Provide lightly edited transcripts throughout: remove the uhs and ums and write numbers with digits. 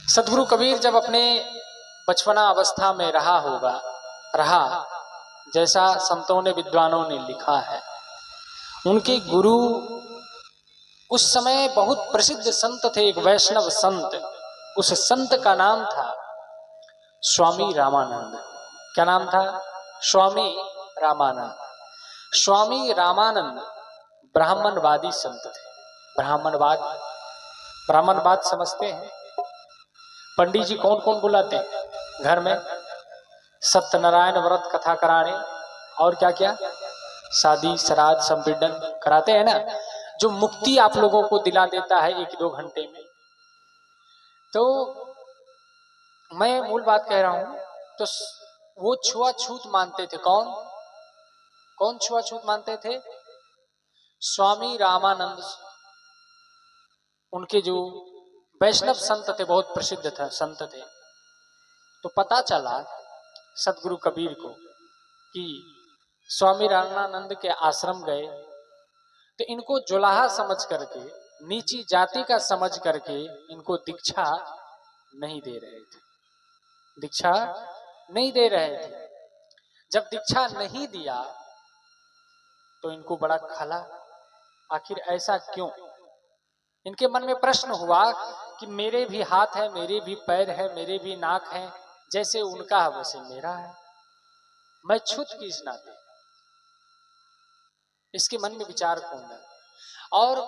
सदगुरु कबीर जब अपने बचपना अवस्था में रहा जैसा संतों ने विद्वानों ने लिखा है, उनके गुरु उस समय बहुत प्रसिद्ध संत थे, एक वैष्णव संत। उस संत का नाम था स्वामी रामानंद। क्या नाम था? स्वामी रामानंद। स्वामी रामानंद ब्राह्मणवादी संत थे। ब्राह्मणवाद समझते हैं? पंडित जी कौन कौन बुलाते हैं घर में? सत्यनारायण व्रत कथा कराने और क्या क्या, शादी श्राद्ध संपीड़न कराते हैं ना, जो मुक्ति आप लोगों को दिला देता है 1-2 घंटे में। तो मैं मूल बात कह रहा हूं, तो वो छुआछूत मानते थे। कौन छुआछूत मानते थे? स्वामी रामानंद। उनके जो वैष्णव संत थे, बहुत प्रसिद्ध था संत थे। तो पता चला सदगुरु कबीर को कि स्वामी रामानंद के आश्रम गए तो इनको जुलाहा समझ करके, नीची जाति का समझ करके इनको दीक्षा नहीं दे रहे थे। जब दीक्षा नहीं दिया तो इनको बड़ा खला, आखिर ऐसा क्यों? इनके मन में प्रश्न हुआ कि मेरे भी हाथ है, मेरे भी पैर है, मेरे भी नाक है, जैसे उनका है वैसे मेरा है, मैं छूत किस नाते? इसके मन में विचार कौन है? और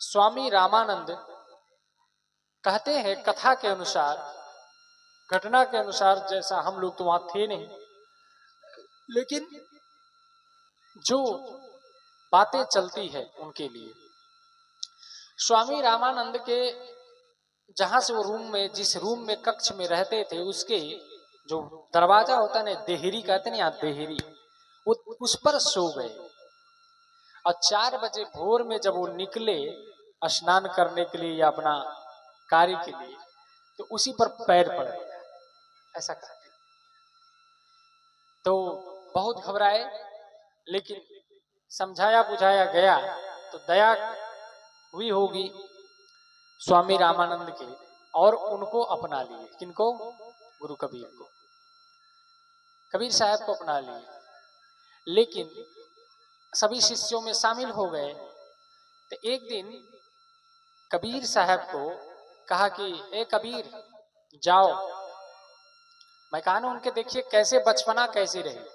स्वामी रामानंद कहते हैं कथा के अनुसार, घटना के अनुसार, जैसा हम लोग तो वहां थे नहीं, लेकिन जो बातें चलती है उनके लिए, स्वामी रामानंद के जहां से वो रूम में, जिस रूम में कक्ष में रहते थे, उसके जो दरवाजा होता है ना, देहरी कहते हैं, देहरी, वो उस पर सो गए। और 4 बजे भोर में जब वो निकले स्नान करने के लिए या अपना कार्य के लिए, तो उसी पर पैर पड़ गया, ऐसा कहते। तो बहुत घबराए, लेकिन समझाया बुझाया गया तो दया हुई होगी स्वामी रामानंद के, और उनको अपना लिए। किनको? गुरु कबीर को, कबीर साहब को अपना लिए। लेकिन सभी शिष्यों में शामिल हो गए। तो एक दिन कबीर साहब को कहा कि ए कबीर जाओ। मैं कहा ना, उनके देखिए कैसे बचपना कैसी रही,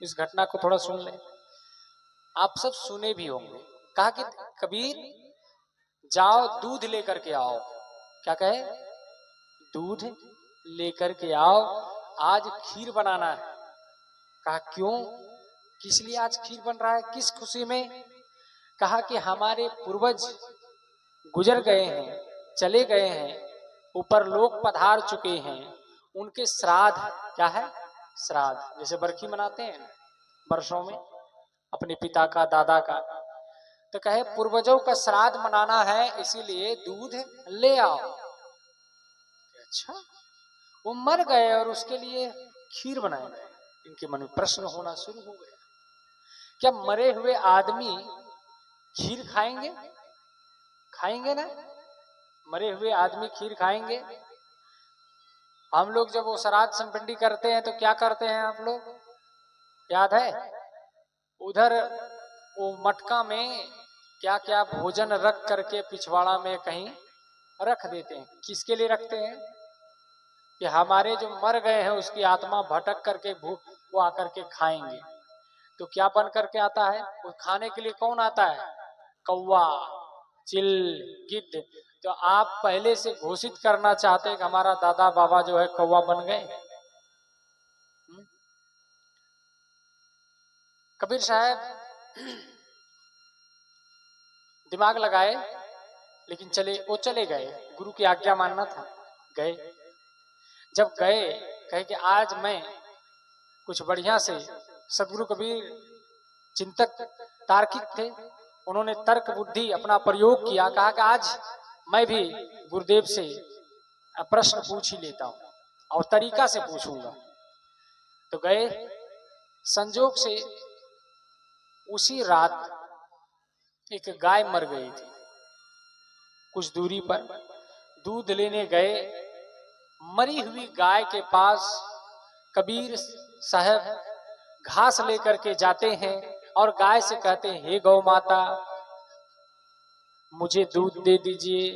इस घटना को थोड़ा सुन ले, आप सब सुने भी होंगे। कहा कि कबीर जाओ, दूध लेकर के आओ। क्या कहे? दूध लेकर के आओ, आज खीर बनाना है। कहा क्यों, किस लिए आज खीर बन रहा है, किस खुशी में? कहा कि हमारे पूर्वज गुजर गए हैं, चले गए हैं, ऊपर लोक पधार चुके हैं, उनके श्राद्ध। क्या है? श्राद्ध, जैसे बरखी मनाते हैं वर्षों में अपने पिता का, दादा का। तो कहे पूर्वजों का श्राद्ध मनाना है, इसीलिए दूध ले आओ। अच्छा, वो मर गए और उसके लिए खीर बनाए गए। इनके मन में प्रश्न होना शुरू हो गया, क्या मरे हुए आदमी खीर खाएंगे? खाएंगे ना, मरे हुए आदमी खीर खाएंगे। हम लोग जब वो श्राद्ध संपिंडी करते हैं तो क्या करते हैं आप लोग, याद है? उधर वो मटका में क्या क्या भोजन रख करके पिछवाड़ा में कहीं रख देते हैं। किसके लिए रखते हैं? कि हमारे जो मर गए हैं उसकी आत्मा भटक करके वो आकर के खाएंगे। तो क्या बन करके आता है वो खाने के लिए? कौन आता है? कौवा, चिल, गिद्ध। तो आप पहले से घोषित करना चाहते हैं कि हमारा दादा बाबा जो है कौवा बन गए। कबीर साहब दिमाग लगाए, लेकिन चले गए। गुरु की आज्ञा मानना था, गए। जब गए, कहे कि आज मैं कुछ बढ़िया से, सदगुरु कबीर चिंतक तार्किक थे, उन्होंने तर्क बुद्धि अपना प्रयोग किया। कहा कि आज मैं भी गुरुदेव से प्रश्न पूछ ही लेता हूं, और तरीका से पूछूंगा। तो गए, संजोग से उसी रात एक गाय मर गई थी कुछ दूरी पर। दूध लेने गए, मरी हुई गाय के पास कबीर साहब घास लेकर के जाते हैं और गाय से कहते हैं, हे गौ माता, मुझे दूध दे दीजिए।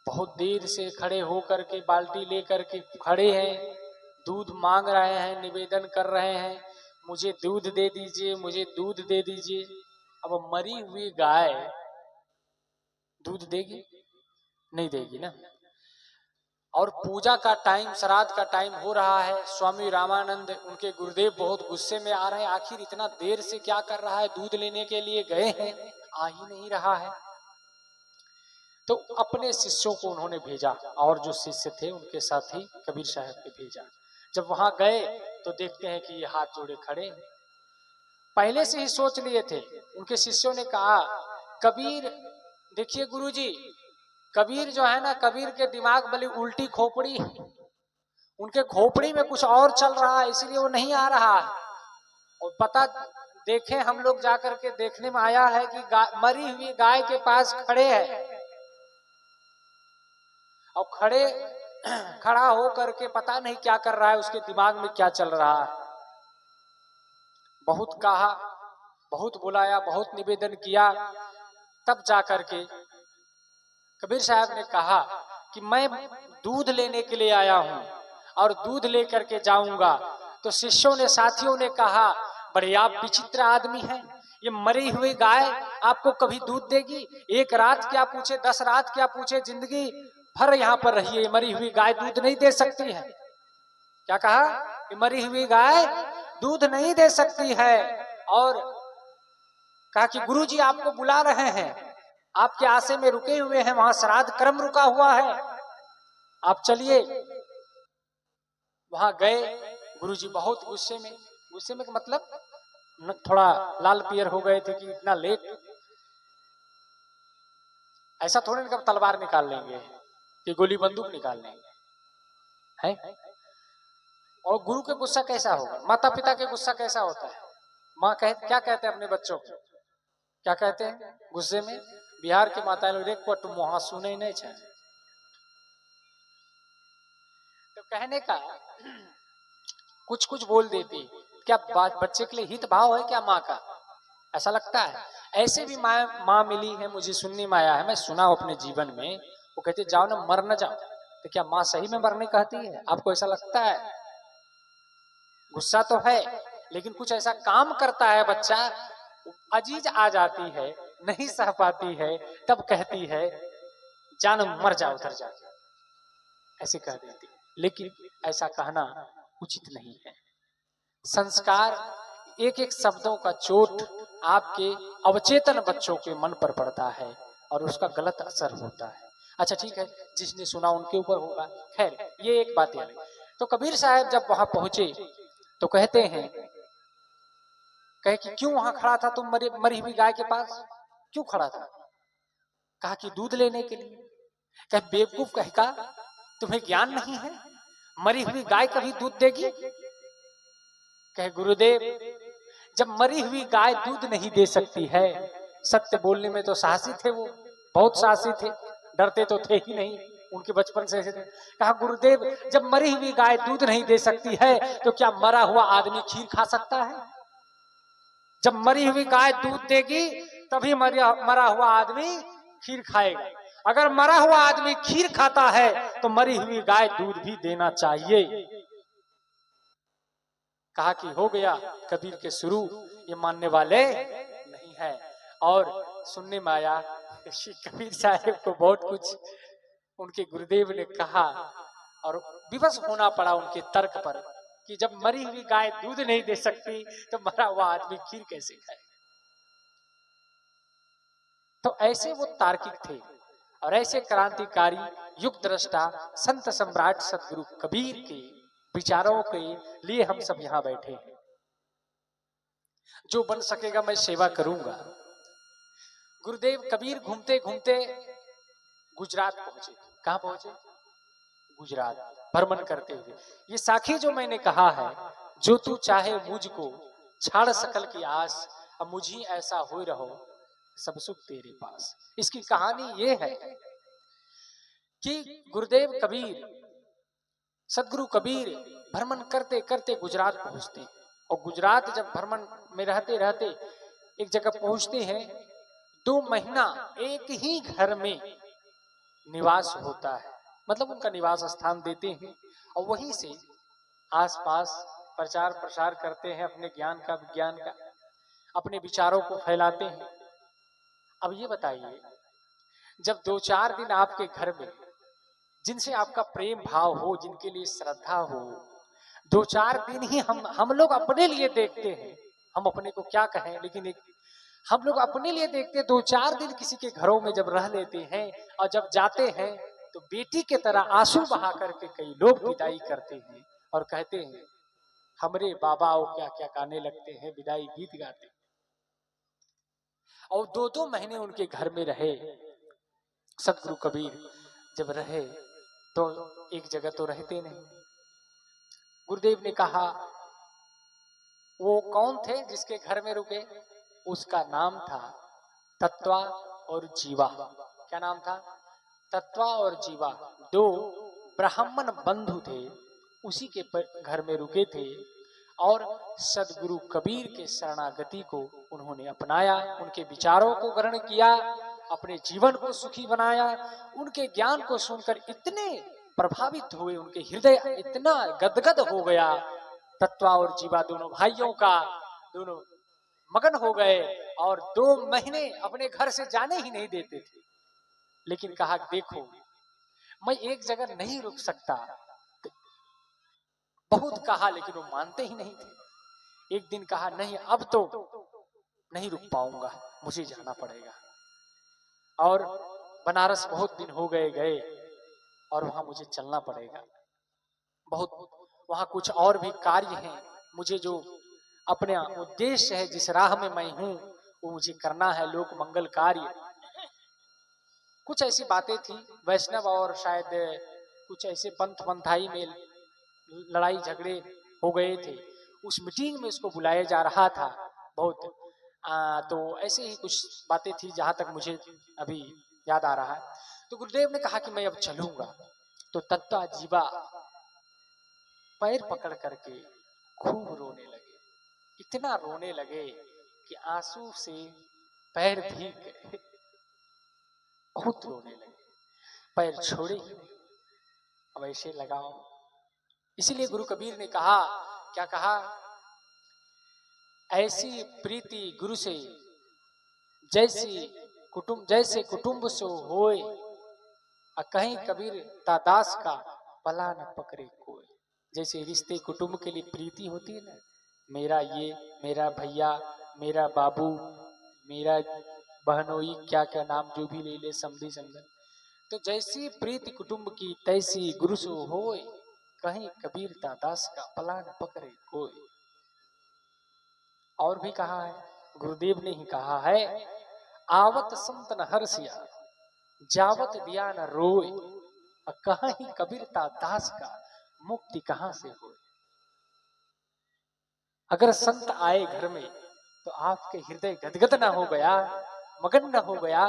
बहुत देर से खड़े होकर के बाल्टी लेकर के खड़े हैं, दूध मांग रहे हैं, निवेदन कर रहे हैं, मुझे दूध दे दीजिए, मुझे दूध दे दीजिए। अब मरी हुई गाय दूध देगी? नहीं देगी ना। और पूजा का टाइम, श्राद्ध का टाइम हो रहा है। स्वामी रामानंद, उनके गुरुदेव बहुत गुस्से में आ रहे हैं, आखिर इतना देर से क्या कर रहा है, दूध लेने के लिए गए हैं, आ ही नहीं रहा है। तो अपने शिष्यों को उन्होंने भेजा और जो शिष्य थे उनके साथ ही कबीर साहब को भेजा। जब वहां गए तो देखते हैं कि ये हाथ जोड़े खड़े, पहले से ही सोच लिए थे। उनके शिष्यों ने कहा, कबीर देखिए गुरुजी, कबीर जो है ना, कबीर के दिमाग वाली उल्टी खोपड़ी, उनके खोपड़ी में कुछ और चल रहा है, इसलिए वो नहीं आ रहा है। और पता देखें, हम लोग जाकर के देखने में आया है कि मरी हुई गाय के पास खड़े हैं और खड़ा हो करके पता नहीं क्या कर रहा है, उसके दिमाग में क्या चल रहा है। बहुत कहा, बहुत बुलाया, बहुत निवेदन किया, तब जाकर के कबीर साहब ने कहा कि मैं दूध लेने के लिए आया हूं और दूध लेकर के जाऊंगा। तो शिष्यों ने, साथियों ने कहा, बड़े आप विचित्र आदमी हैं, ये मरी हुई गाय आपको कभी दूध देगी? एक रात क्या पूछे, 10 रात क्या पूछे, जिंदगी भर यहाँ पर रहिए, ये मरी हुई गाय दूध नहीं दे सकती है। क्या कहा? ये मरी हुई गाय दूध नहीं दे सकती है। और कहा कि गुरुजी आपको बुला रहे हैं, आपके आशे में रुके हुए हैं, वहां श्राद्ध कर्म रुका हुआ है, आप चलिए। वहां गए, गुरुजी बहुत गुस्से में मतलब थोड़ा लाल पियर हो गए थे कि इतना लेट, ऐसा थोड़े ना तलवार निकाल लेंगे कि गोली बंदूक निकाल लेंगे है। और गुरु के गुस्सा कैसा होगा, माता पिता के गुस्सा कैसा होता है? माँ क्या कहते हैं अपने बच्चों को, क्या कहते हैं गुस्से में? बिहार के माता लोग देख को मुहा सुने नहीं चाहे। तो कहने का कुछ कुछ बोल देती, क्या बच्चे के लिए हित भाव है क्या माँ का? ऐसा लगता है। ऐसे भी माँ मिली है, मुझे सुनने में आया है, मैं सुना अपने जीवन में, वो कहते जाओ ना, मर न जाओ। तो क्या माँ सही में मरने कहती है? आपको ऐसा लगता है? गुस्सा तो है, लेकिन कुछ ऐसा काम करता है बच्चा, अजीज आ जाती है, नहीं सह पाती है, तब कहती है जान मर जाओ उधर जाके, ऐसे कह देती। लेकिन ऐसा कहना उचित नहीं है। संस्कार, एक एक शब्दों का चोट आपके अवचेतन बच्चों के मन पर पड़ता है और उसका गलत असर होता है। अच्छा ठीक है, जिसने सुना उनके ऊपर होगा, खैर ये एक बात है। तो कबीर साहब जब वहां पहुंचे तो कहते हैं, कहे कि क्यों वहां खड़ा था तुम मरी हुई गाय के पास, क्यों खड़ा था? कहा कि दूध लेने के लिए। कहे बेवकूफ, कहे का तुम्हें ज्ञान नहीं है, मरी हुई गाय कभी दूध देगी? कहे गुरुदेव, जब मरी हुई गाय दूध नहीं दे सकती है, सत्य बोलने में तो साहसी थे वो, बहुत साहसी थे, डरते तो थे ही नहीं, उनके बचपन से ऐसे थे। कहा गुरुदेव, जब मरी हुई गाय दूध नहीं दे सकती है तो क्या मरा हुआ आदमी खीर खा सकता है? जब मरी हुई गाय दूध देगी तभी मरा हुआ आदमी खीर खाएगा। अगर मरा हुआ आदमी खीर खाता है तो मरी हुई गाय दूध भी देना चाहिए। कहा कि हो गया कबीर के शुरू, ये मानने वाले नहीं है। और सुनने में आया कबीर साहब को बहुत कुछ उनके गुरुदेव ने कहा और विवश होना पड़ा उनके तर्क पर कि जब मरी हुई गाय दूध नहीं दे सकती तो मरा हुआ आदमी खीर कैसे खाए। तो ऐसे वो तार्किक थे और ऐसे क्रांतिकारी युग दृष्टा संत सम्राट सतगुरु कबीर के विचारों के लिए हम सब यहाँ बैठे हैं। जो बन सकेगा मैं सेवा करूंगा। गुरुदेव कबीर घूमते घूमते गुजरात पहुंचे। कहां पहुंचे? गुजरात भ्रमण करते हुए। ये साखी जो मैंने कहा है, जो तू चाहे मुझको छाड़ सकल की आस, अब मुझी ऐसा हो रहो सब सुख तेरे पास, इसकी कहानी ये है कि गुरुदेव कबीर, सदगुरु कबीर भ्रमण करते करते गुजरात पहुंचते हैं। और गुजरात जब भ्रमण में रहते रहते एक जगह पहुंचते हैं, 2 महीना एक ही घर में निवास होता है, मतलब उनका निवास स्थान देते हैं और वहीं से आसपास प्रचार प्रसार करते हैं अपने ज्ञान का, विज्ञान का, अपने विचारों को फैलाते हैं। अब ये बताइए, जब 2-4 दिन आपके घर में जिनसे आपका प्रेम भाव हो, जिनके लिए श्रद्धा हो, 2-4 दिन ही हम लोग अपने लिए देखते हैं, हम अपने को क्या कहें, लेकिन एक हम लोग अपने लिए देखते हैं। 2-4 दिन किसी के घरों में जब रह लेते हैं और जब जाते हैं तो बेटी के तरह आंसू बहा करके कई लोग विदाई करते हैं और कहते हैं हमरे बाबा वो क्या क्या गाने लगते हैं, विदाई गीत गाते हैं। और 2-2 महीने उनके घर में रहे सदगुरु कबीर। जब रहे तो एक जगह तो रहते नहीं। गुरुदेव ने कहा वो कौन थे जिसके घर में रुके? उसका नाम था तत्वा और जीवा। क्या नाम था? तत्वा और जीवा, 2 ब्राह्मण बंधु थे, उसी के घर में रुके थे और सदगुरु कबीर के शरणागति को उन्होंने अपनाया, उनके विचारों को ग्रहण किया, अपने जीवन को सुखी बनाया। उनके ज्ञान को सुनकर इतने प्रभावित हुए, उनके हृदय इतना गदगद हो गया, तत्वा और जीवा दोनों भाइयों का, दोनों मगन हो गए और 2 महीने अपने घर से जाने ही नहीं देते थे। लेकिन कहा देखो मैं एक जगह नहीं रुक सकता, बहुत कहा लेकिन वो मानते ही नहीं थे। एक दिन कहा नहीं अब तो नहीं रुक पाऊंगा, मुझे जाना पड़ेगा। और बनारस बहुत दिन हो गए और वहां मुझे चलना पड़ेगा, बहुत वहां कुछ और भी कार्य हैं, मुझे जो अपने उद्देश्य है, जिस राह में मैं हूं वो मुझे करना है, लोक मंगल कार्य। कुछ ऐसी बातें थी, वैष्णव और शायद कुछ ऐसे पंथ पंथाई में लड़ाई झगड़े हो गए थे, उस मीटिंग में उसको बुलाया जा रहा था बहुत। तो ऐसे ही कुछ बातें थी जहां तक मुझे अभी याद आ रहा है। तो गुरुदेव ने कहा कि मैं अब चलूंगा। तो तत्वा जीवा पैर पकड़ करके खूब रोने लगे, इतना रोने लगे कि आंसू से पैर भीग गए, बहुत रोने लगे, पैर छोड़े ही नहीं, अब ऐसे लगाओ। इसीलिए गुरु कबीर ने कहा, क्या कहा? ऐसी प्रीति गुरु से जैसे कुटुंब से होए, कहीं कबीर तादास का पला न पकड़े कोई। जैसे रिश्ते कुटुंब के लिए प्रीति होती है ना, मेरा ये, मेरा भैया, मेरा बाबू, मेरा बहनोई, क्या क्या नाम जो भी ले ले, समधी समझन, तो जैसी प्रीति कुटुंब की तैसी गुरु से होए, कहीं कबीर दास का पला न पकड़े कोई। और भी कहा है, गुरुदेव ने ही कहा है, आवत संत न हर्षिया, जावत दिया न रोए, कहाँ ही कबीरता दास का मुक्ति कहां से हो। अगर संत आए घर में तो आपके हृदय गदगद ना हो गया, मगन ना हो गया,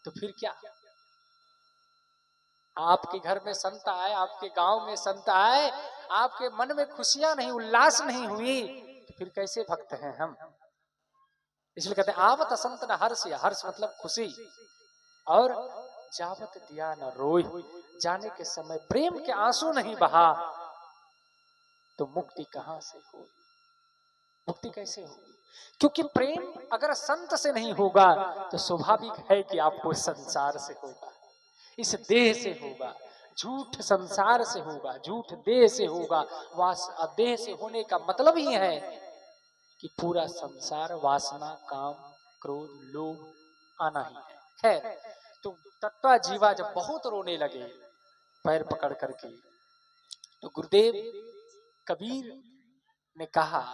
तो फिर क्या? आपके घर में संत आए, आपके गांव में संत आए, आपके मन में खुशियां नहीं, उल्लास नहीं हुई, तो फिर कैसे भक्त हैं हम? इसलिए कहते हैं आवत संत न हर्ष, हर्ष मतलब खुशी, और जावत दिया न रोई, जाने के समय प्रेम के आंसू नहीं बहा, तो मुक्ति कहां से हो? मुक्ति कैसे होगी? क्योंकि प्रेम अगर संत से नहीं होगा तो स्वाभाविक है कि आपको संसार से होगा, इस देह से होगा, झूठ संसार से होगा, झूठ देह से होगा। देह से होने का मतलब ही है कि पूरा संसार वासना, काम, क्रोध, लोभ आना ही है। खैर, तो तत्वा जीवा जब बहुत रोने लगे पैर पकड़ करके, तो गुरुदेव कबीर ने कहा